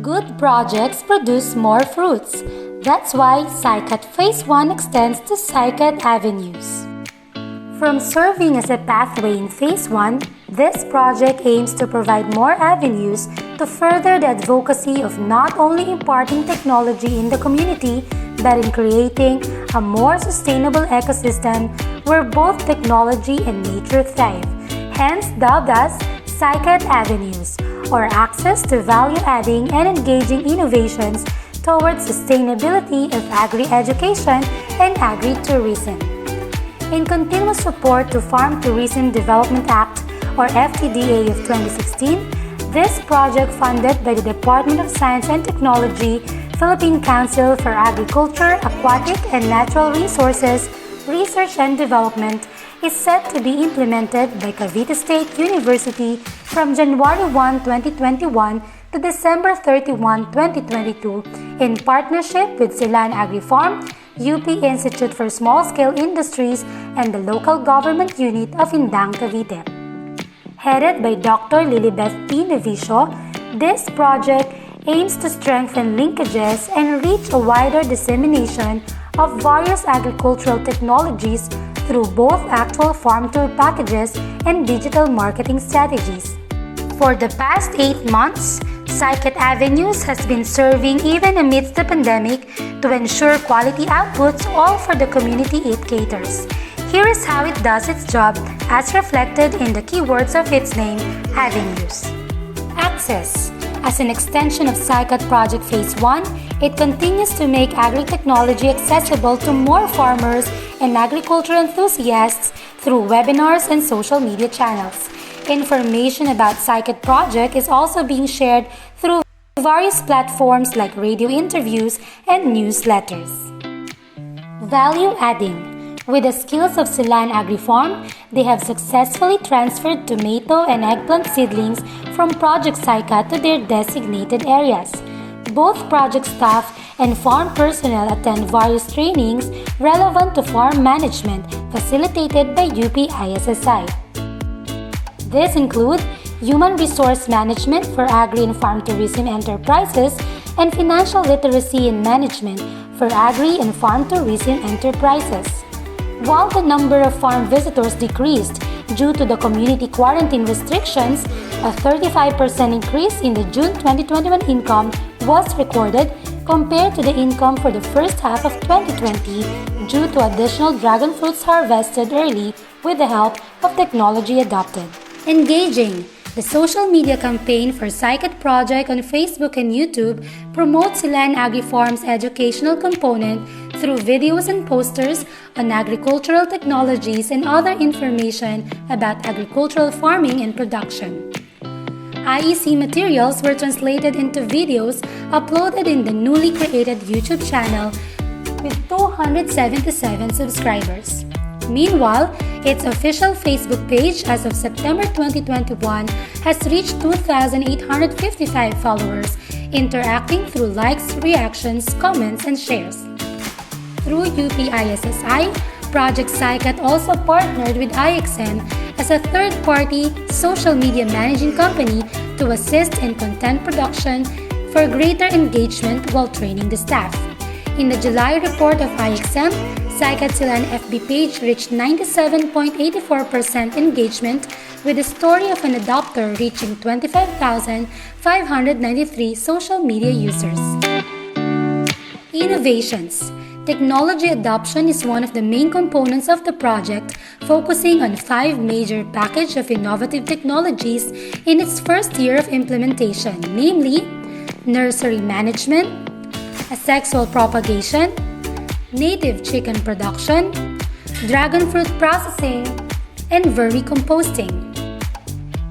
Good projects produce more fruits. That's why SciCat Phase 1 extends to SciCat Avenues. From serving as a pathway in Phase 1, this project aims to provide more avenues to further the advocacy of not only imparting technology in the community, but in creating a more sustainable ecosystem where both technology and nature thrive, hence dubbed as SciCat Avenues, or access to value-adding and engaging innovations towards sustainability of agri-education and agri-tourism. In continuous support to Farm Tourism Development Act, or FTDA of 2016, this project funded by the Department of Science and Technology, Philippine Council for Agriculture, Aquatic and Natural Resources, Research and Development is set to be implemented by Cavite State University from January 1, 2021 to December 31, 2022 in partnership with Silan Agri-Farm, UP Institute for Small-Scale Industries, and the local government unit of Indang, Cavite. Headed by Dr. Lilibeth P. Nevicio, this project aims to strengthen linkages and reach a wider dissemination of various agricultural technologies through both actual farm tour packages and digital marketing strategies. For the past 8 months, SciCat Avenues has been serving even amidst the pandemic to ensure quality outputs all for the community it caters. Here is how it does its job as reflected in the keywords of its name, Avenues. Access. As an extension of SciCat Project Phase 1, it continues to make agri-technology accessible to more farmers and agriculture enthusiasts through webinars and social media channels. Information about SciCat Project is also being shared through various platforms like radio interviews and newsletters. Value adding. With the skills of Silan Agri-Farm, they have successfully transferred tomato and eggplant seedlings from Project SciCat to their designated areas. Both project staff and farm personnel attend various trainings relevant to farm management facilitated by UP ISSI. These include human resource management for agri and farm tourism enterprises and financial literacy and management for agri and farm tourism enterprises. While the number of farm visitors decreased due to the community quarantine restrictions, a 35% increase in the June 2021 income was recorded compared to the income for the first half of 2020 due to additional dragon fruits harvested early with the help of technology adopted. Engaging. The social media campaign for SciCat Project on Facebook and YouTube promotes Silan Agri-Farm's educational component through videos and posters on agricultural technologies and other information about agricultural farming and production. IEC materials were translated into videos uploaded in the newly created YouTube channel with 277 subscribers. Meanwhile, its official Facebook page as of September 2021 has reached 2,855 followers, interacting through likes, reactions, comments, and shares. Through UP ISSI, Project SciCat also partnered with IXN as a third-party social media managing company to assist in content production for greater engagement while training the staff. In the July report of IXM, SciCat Silan FB page reached 97.84% engagement with the story of an adopter reaching 25,593 social media users. Innovations. Technology adoption is one of the main components of the project, focusing on 5 major package of innovative technologies in its first year of implementation, namely nursery management, asexual propagation, native chicken production, dragon fruit processing, and vermicomposting.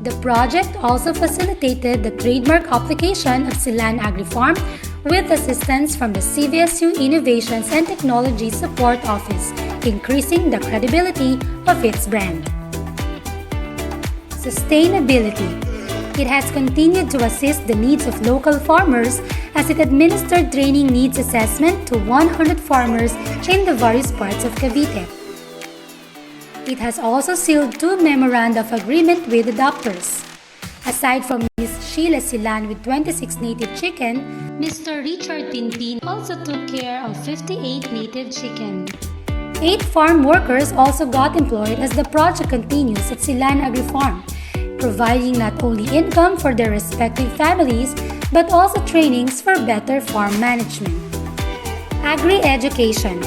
The project also facilitated the trademark application of Silan Agri-Farm with assistance from the CVSU Innovations and Technology Support Office, increasing the credibility of its brand. Sustainability. It has continued to assist the needs of local farmers as it administered training needs assessment to 100 farmers in the various parts of Cavite. It has also sealed 2 memoranda of agreement with adopters. Aside from Ms. Sheila Silan with 26 native chicken, Mr. Richard Tintin also took care of 58 native chicken. 8 farm workers also got employed as the project continues at Silan Agri Farm, providing not only income for their respective families but also trainings for better farm management. Agri-education.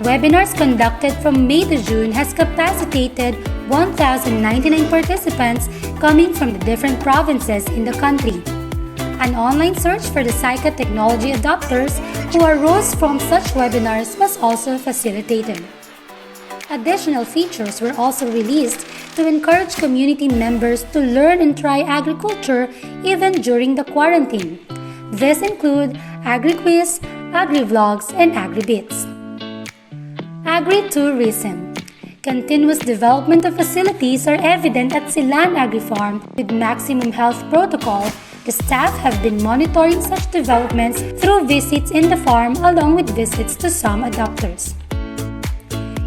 Webinars conducted from May to June has capacitated 1,099 participants coming from the different provinces in the country. An online search for the SciCat technology adopters who arose from such webinars was also facilitated. Additional features were also released to encourage community members to learn and try agriculture even during the quarantine. These include AgriQuiz, AgriVlogs, and AgriBits. Agri-tourism. Continuous development of facilities are evident at Silan Agri Farm. With maximum health protocol, the staff have been monitoring such developments through visits in the farm along with visits to some adopters.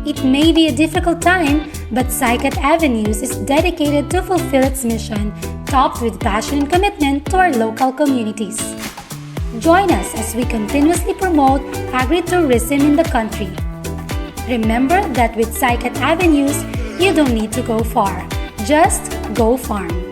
It may be a difficult time, but SciCat Avenues is dedicated to fulfill its mission, topped with passion and commitment to our local communities. Join us as we continuously promote agri-tourism in the country. Remember that with SciCat Avenues, you don't need to go far, just go farm.